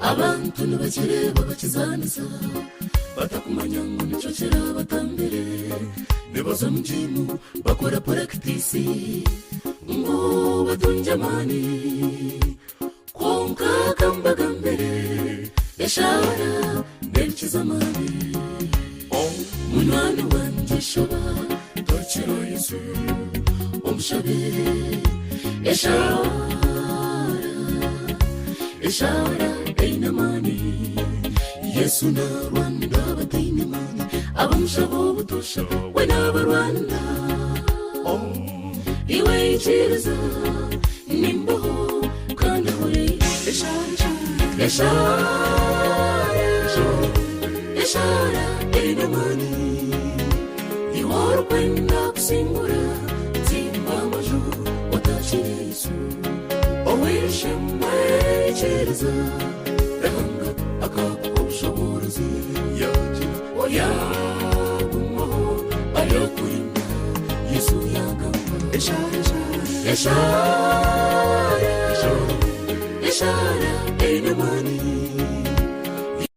abantu nibakireba bakizaniza batakumanya ngo nicyo kera batambere nibaza mujimu bakora practice ngo batunje amani konka kambaga mbere yashara ndekiza amani munani wanje shoba torchiro Yesu omushabe yashara einamani Yesu na Rwanda bateinamani abamushabo butosha wena barwanda iwe ichiriza nimbo kandi hore yashara einamani iworo kwenda kusimbura timba maju watashire Yesu owishe mwechereza ranga akakushoborazi yaje oya gumo ayakurinda Yesu yagamba yashara einamani